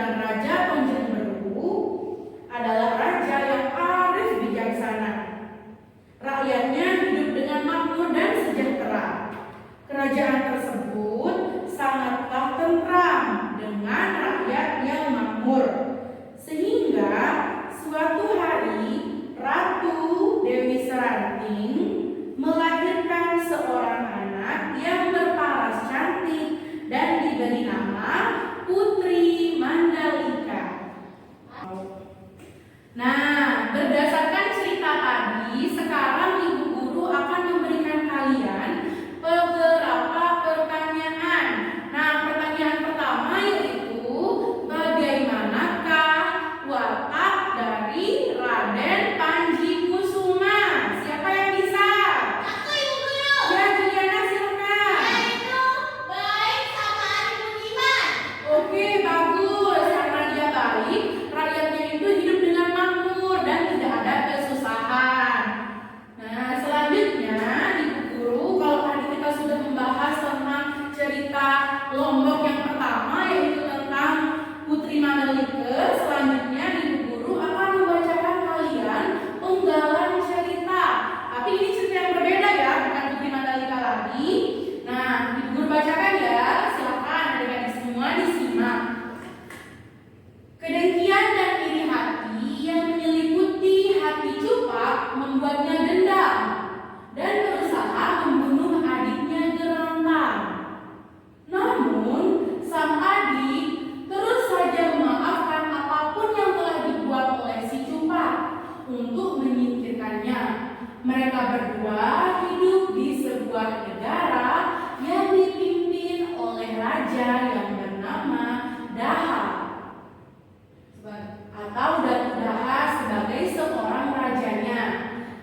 dan Raja Penjemberu adalah raja yang arif bijaksana. Rakyatnya hidup dengan makmur dan sejahtera. Kerajaan tersebut sangatlah tentram dengan rakyat yang makmur. Sehingga suatu hari Ratu Dewi Seranting melahirkan seorang anak yang berparas cantik dan diberi nama Putri Mandalika. Nah, berdasarkan cerita tadi, sekarang Ibu Guru akan memberikan kalian beberapa pertanyaan. Nah, pertanyaan pertama yaitu, bagaimanakah watak dari Raden Panji Kusuma? Siapa yang bisa? Aku, Ibu Guru. Ya, Juliana silakan. Yaitu baik sama Ari Budiman. Oke, bagus. Karena dia baik, rakyatnya itu hidup dengan makmur dan tidak ada kesusahan. Nah, selanjutnya Ibu Guru, kalau tadi kita sudah membahas tentang cerita Lombok yang pertama yaitu tentang Putri Mandalika, selanjutnya Ibu Guru akan membacakan kalian penggalan cerita. Tapi ini cerita yang berbeda ya, bukan Putri Mandalika lagi. Nah, Ibu Guru bacakan ya. Silakan adik-adik semua disimak. Kedengkian dan iri hati yang menyelimuti hati Cupak membuatnya dendam dan berusaha membunuh adiknya Gerantang. Namun, sang adik terus saja memaafkan apapun yang telah dibuat oleh si Cupak untuk menyingkirkannya. Mereka berdua hidup di sebuah negara yang dipimpin oleh raja yang bernama Daha atau Datu Daha sebagai seorang rajanya.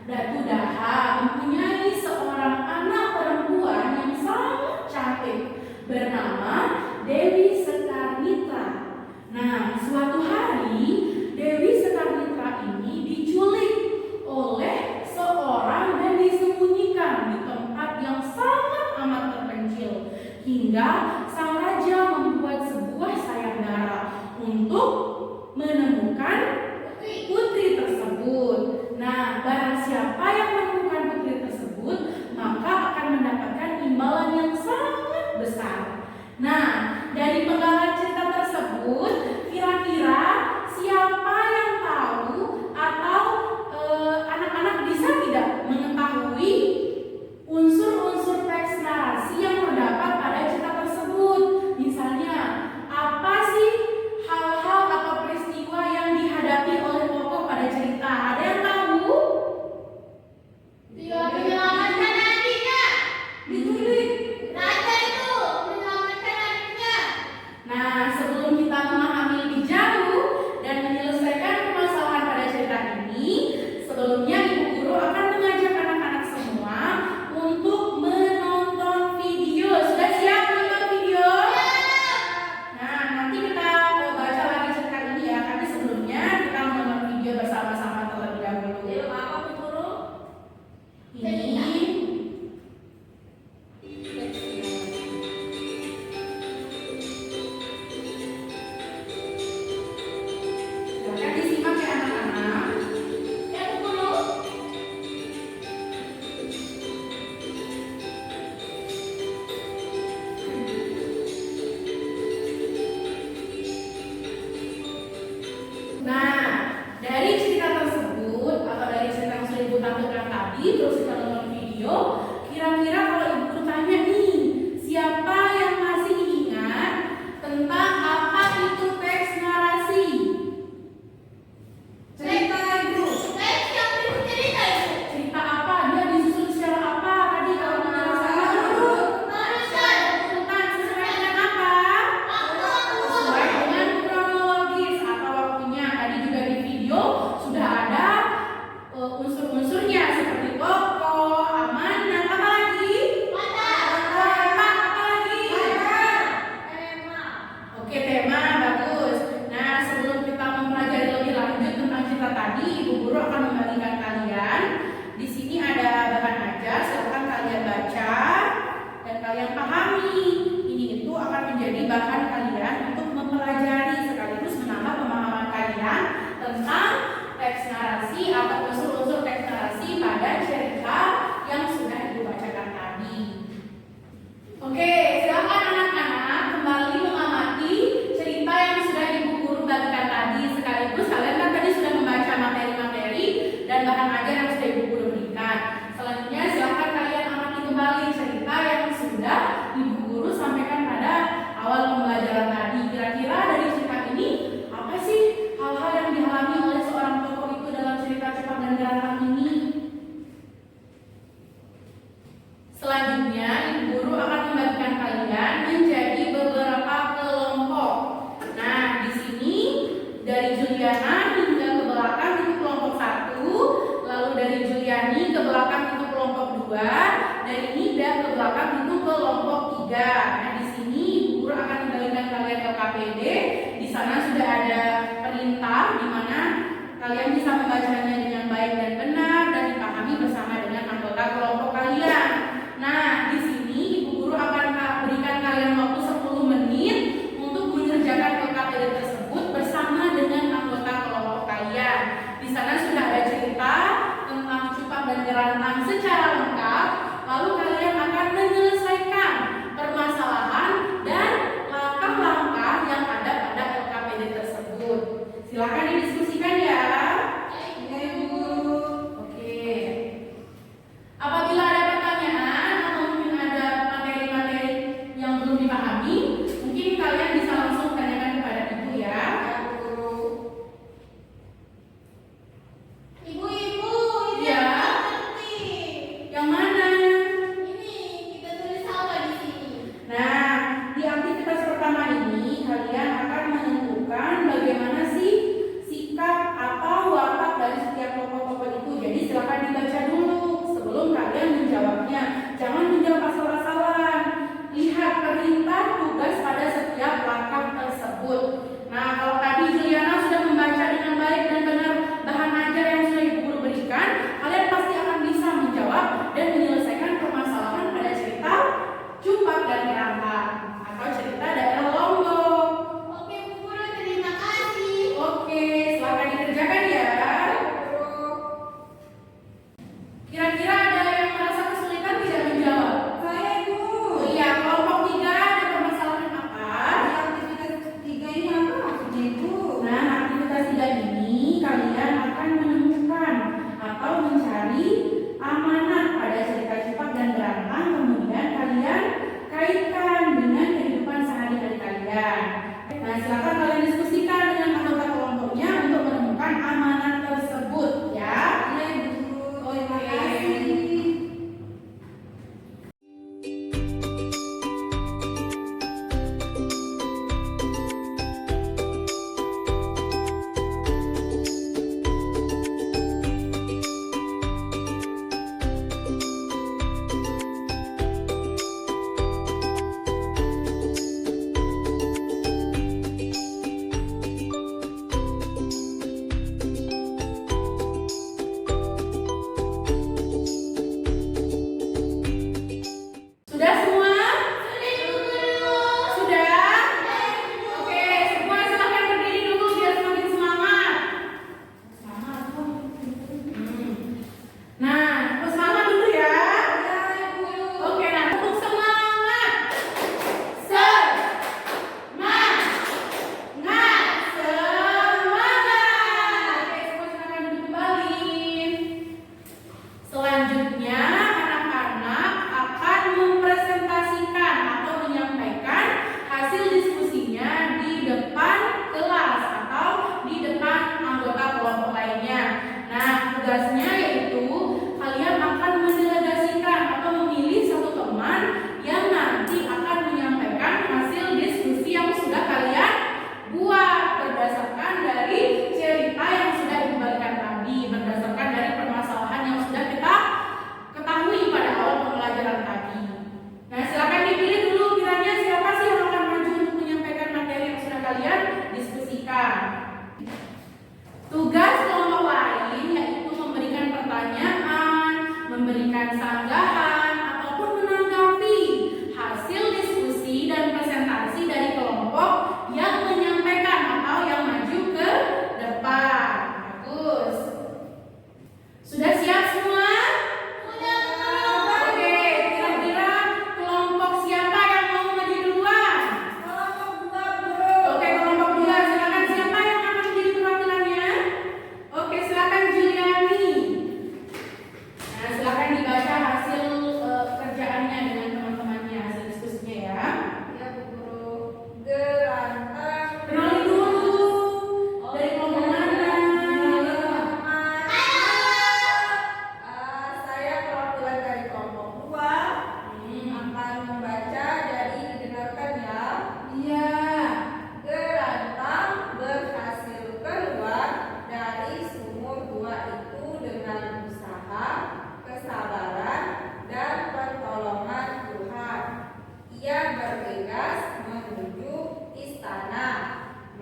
Datu Daha mempunyai seorang anak perempuan yang sangat cantik bernama Dewi Sekarmitra. Nah, suatu hari Dewi Sekarmitra ini diculik oleh seorang dan disembunyikan di tempat yang sangat amat terpencil hingga sang raja membuat sebuah sayembara untuk menemukan putri tersebut. Nah, barang siapa yang menemukan putri tersebut, maka akan mendapatkan imbalan yang sangat besar. Nah, dari penggalan cerita tersebut, kira-kira siapa yang tahu atau anak-anak bisa tidak mengetahui unsur-unsur teks narasi yang terdapat pada cerita tersebut? Misalnya, apa sih hal-hal atau peristiwa yang dihadapi oleh tokoh pada cerita? Ada yang tahu? Dia menyelamatkan adiknya. Diculik. Raja itu menyelamatkan adiknya. Nah, sebelum kita memahami lebih jauh dan menyelesaikan permasalahan pada cerita ini, sebelumnya Ibu Guru akan mengajak anak-anak semua untuk menonton video. Sudah siap menonton video? Nah, nanti kita baca lagi cerita ini ya, tapi sebelumnya kita menonton video bersama-sama terlebih dahulu. Film apa, Bu Guru? Ini silakan disimak ya anak-anak. Ya, Bu Guru. Nah, dari cerita tersebut atau dari cerita yang sudah Ibu tampilkan tadi, terus kita nonton video, kira-kira kalau Ibu bertanya nih, siapa yang masih ingat tentang apa itu teks narasi? Cerita Ibu. Teks yang berikut cerita, Ibu. Cerita apa? Dia disusun secara apa? Tadi kalau menurut saya Barusan. urutan sesuai dengan apa? Sesuai dengan kronologis atau waktunya. Tadi juga di video sudah ada unsur-unsurnya seperti tokoh, amanat, apa lagi? Tema, apa lagi? Oke, tema bagus. Nah, sebelum kita mempelajari lebih lanjut tentang cerita tadi, Ibu Guru akan membagikan kalian. Di sini ada bahan ajar, silakan kalian baca dan kalian pahami. Ini itu akan menjadi bahan kalian untuk mempelajari sekaligus tentang teks narasi atau unsur-unsur teks narasi pada cerita yang sudah Ibu bacakan tadi. Oke, silakan anak-anak kembali mengamati cerita yang sudah Ibu guru bagikan tadi. Sekaligus kalian kan tadi sudah membaca materi-materi dan bahan ajar yang sudah Ibu guru berikan. Selanjutnya silakan kalian amati kembali cerita yang sudah Ibu guru sampaikan pada awal pembelajaran tadi. Kira-kira dari cerita ini apa sih hal-hal yang dialami oleh seorang tokoh itu dalam cerita Cepat dan Gerakan ini? Selanjutnya, Ibu guru akan membagikan kalian menjadi beberapa kelompok. Nah, di sini dari Juliana hingga ke belakang itu kelompok 1, lalu dari Juliani ke belakang itu kelompok 2, dari Nida ke belakang itu kelompok 3. Nah, di sini Ibu guru akan membagikan kalian LKPD. Di sana sudah ada perintah di mana kalian bisa membacanya dengan baik dan benar dan dipahami bersama dengan anggota kelompok kalian. Nah, di sini Ibu guru akan berikan kalian waktu 10 menit untuk mengerjakan LKPD tersebut bersama dengan anggota kelompok kalian. Di sana sudah ada cerita tentang Cepat dan Gerakan secara lengkap, lalu kalian akan menyelesaikan permasalahan dan langkah-langkah yang ada pada LKPD tersebut. Silakan didiskusikan ya. Iya, Ibu. Oke. Apabila ada pertanyaan atau mungkin ada materi-materi yang belum dipahami, mungkin kalian bisa langsung tanyakan kepada Ibu ya. Ibu, ini Iya. apa penting? Yang mana? Ini kita tulis apa di sini? Nah, di aktivitas pertama ini kalian akan menentukan bagaimana sih sikap atau watak dari setiap tokoh-tokoh itu. Jadi silakan dibaca dulu sebelum kalian menjawabnya. Jangan menjawab asal-asalan. Lihat perintah tugas pada setiap langkah tersebut. Nah, kalau tadi Juliana sudah membaca dengan baik dan benar bahan ajar yang sudah Ibu guru berikan, kalian pasti akan bisa menjawab dan menyelesaikan permasalahan pada cerita Cepat dan Gerakan atau cerita daerah Lombok. Oke, Bu Guru, terima kasih. Oke, silakan dikerjakan ya. Kira-kira ada yang merasa kesulitan tidak menjawab? Saya, Bu. Oh iya, kelompok 3 ada permasalahan apa? Aktivitas 3 ini apa maksudnya, Ibu? Nah, aktivitas 3 ini kalian akan menemukan atau mencari amanat pada cerita Cepat dan Gerakan, kemudian kalian kaitkan bergegas menuju istana,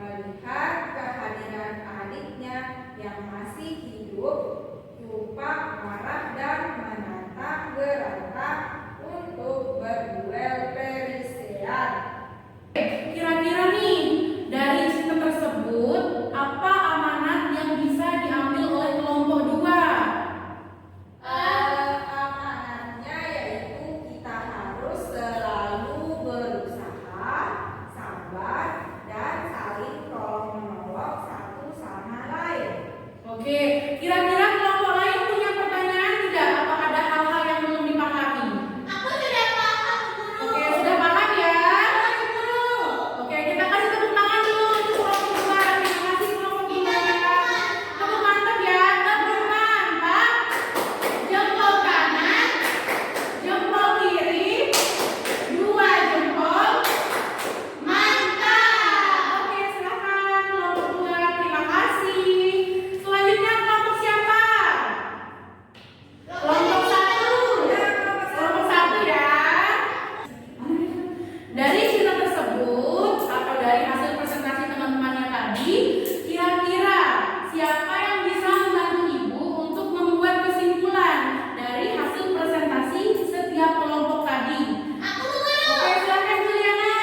melihat kehadiran adiknya yang masih hidup. Cupak marah dan menantang berontak untuk berduel perselisihan. Kira-kira nih, dari cerita tersebut, apa amanat yang bisa diambil oleh kelompok 2? Amanatnya yaitu kita harus selalu berusaha, sabar, dan saling tolong-menolong satu sama lain. Oke, kira-kira kelompok lain punya pertanyaan tidak? Apa ada hal-hal yang belum dipahami? Aku sudah paham, Guru. Oke, sudah paham ya? Oke, kita kasih tepuk tangan dulu untuk kelompok 2. Terima kasih kelompok 2 ya. Tepuk mantap ya, tepuk mantap. Jempol kanan, jempol kiri, 2 jempol. Mantap. Oke, silakan kelompok 2. Terima kasih. Selanjutnya kelompok siapa? Kelompok 1. Kelompok 1 ya. Dari cerita tersebut atau dari hasil presentasi teman-temannya tadi, kira-kira siapa yang bisa membantu Ibu untuk membuat kesimpulan dari hasil presentasi setiap kelompok tadi? Aku, Guru. Oke, silakan Juliana.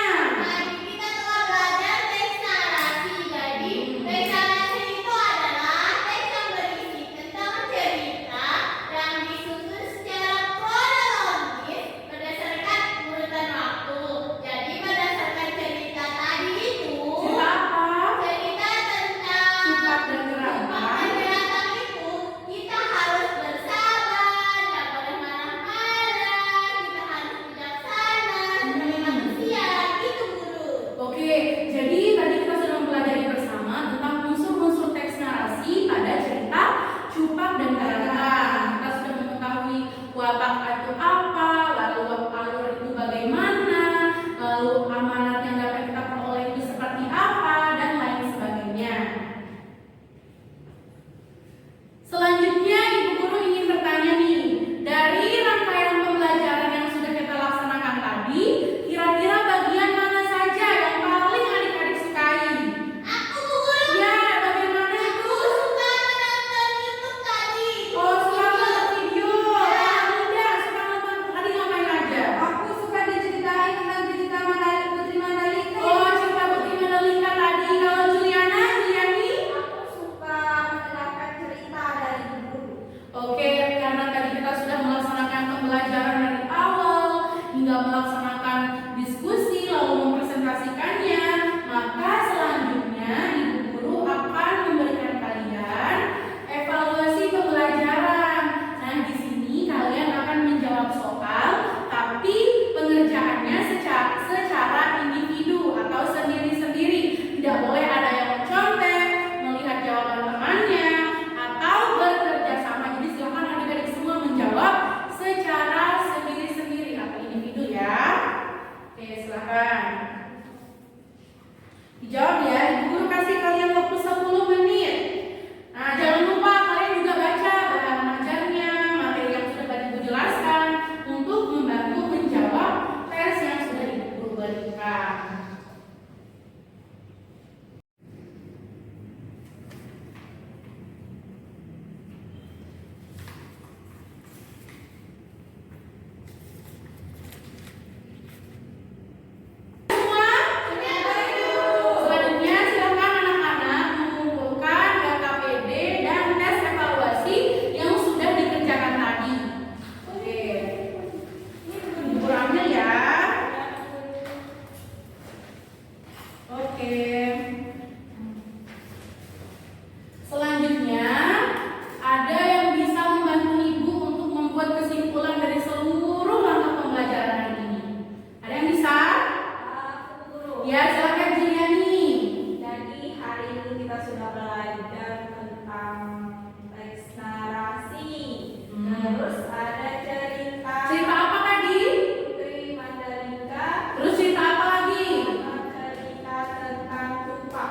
Tadi kita telah belajar teks narasi. Jadi, teks narasi itu adalah teks yang berisi tentang cerita yang disusun secara kronologis berdasarkan urutan waktu. Jadi, berdasarkan cerita tadi itu, Cerita apa? cerita tentang Cupak dan Jerapah. Pembelajaran itu kita harus bersabar, tidak boleh marah-marah, kita harus bijaksana sebagai manusia, gitu Guru. Oke, jadi tadi kita sudah mempelajari bersama tentang unsur-unsur teks narasi pada cerita Cupak dan Jerapah. Kita sudah mengetahui watak itu apa, lalu alur itu bagaimana, lalu amanat yang dapat kita peroleh itu seperti apa, dan lain sebagainya. Selanjutnya, Ibu Guru ingin bertanya nih, dari rangkaian pembelajaran yang sudah kita laksanakan tadi, kira-kira bagian mana saja yang paling adik-adik sukai? Aku Guru, Ya, bagaimana aku itu? suka menonton YouTube tadi. Oh, suka nonton video. Bunda, suka nonton. Tadi ngapain aja? Aku suka diceritain tentang cerita Putri Mandalika. Oh, cerita Putri Mandalika tadi. Kalau Juliana, Juliani? Aku suka mendengarkan cerita dari guru. Oke, karena tadi kita sudah melaksanakan pembelajaran dari awal hingga melaksanakan diskusi lalu mempresentasikannya, maka selanjutnya Ibu Guru akan memberikan kalian evaluasi pembelajaran. Nah, di sini kalian akan menjawab soal, tapi pengerjaannya secara individu atau sendiri-sendiri. Tidak boleh ada yang mencontek, melihat jawaban temannya, atau bekerja sama. Jadi silakan adik-adik semua menjawab secara sendiri-sendiri atau individu ya. Oke, silakan. Dijawab ya. Ibu Guru kasih kalian waktu 10 menit. Nah, jangan lupa kalian juga baca bahan ajarnya, materi yang sudah tadi Ibu jelaskan untuk membantu menjawab tes yang sudah Ibu Guru berikan. Semua? Selanjutnya silakan anak-anak mengumpulkan data PD dan tes evaluasi yang sudah dikerjakan tadi. Oke. Ibu Guru ambil ya. Oke. Selanjutnya ada yang bisa membantu Ibu untuk membuat kesimpulan dari seluruh langkah pembelajaran hari ini. Ada yang bisa? Aku guru. Ya, silakan Juliani. Jadi hari ini kita sudah belajar tentang teks narasi. Terus ada cerita Cerita apa tadi? Putri Mandalika, Terus cerita apa lagi? sama cerita tentang Cupak.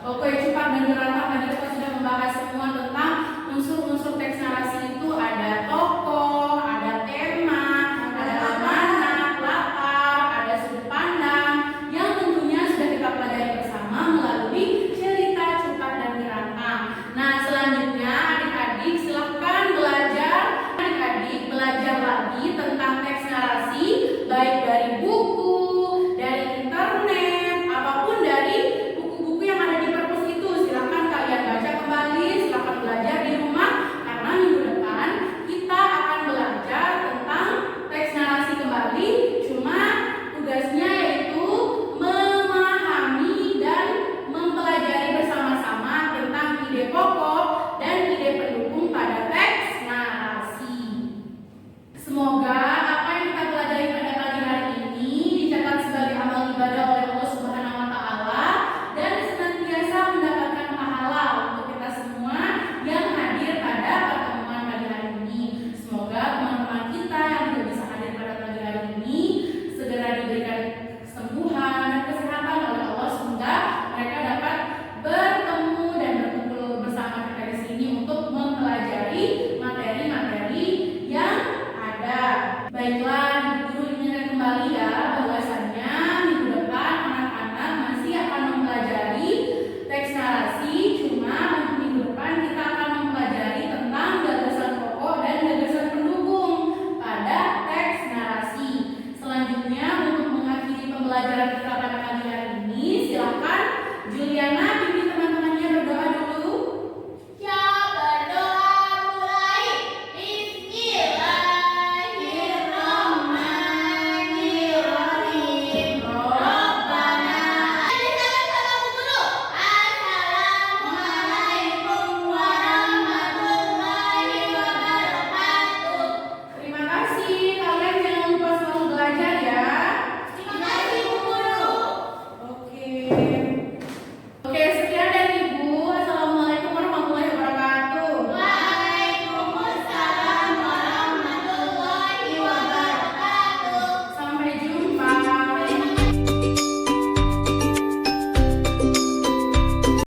Oke, Cupak dan Jerapah tadi kita sudah membahas semua tentang unsur-unsur teks narasi itu ada tokoh, ada tema, ada amanat, latar, ada sudut pandang, pembelajaran kita pada pagi hari ini. Silakan Juliana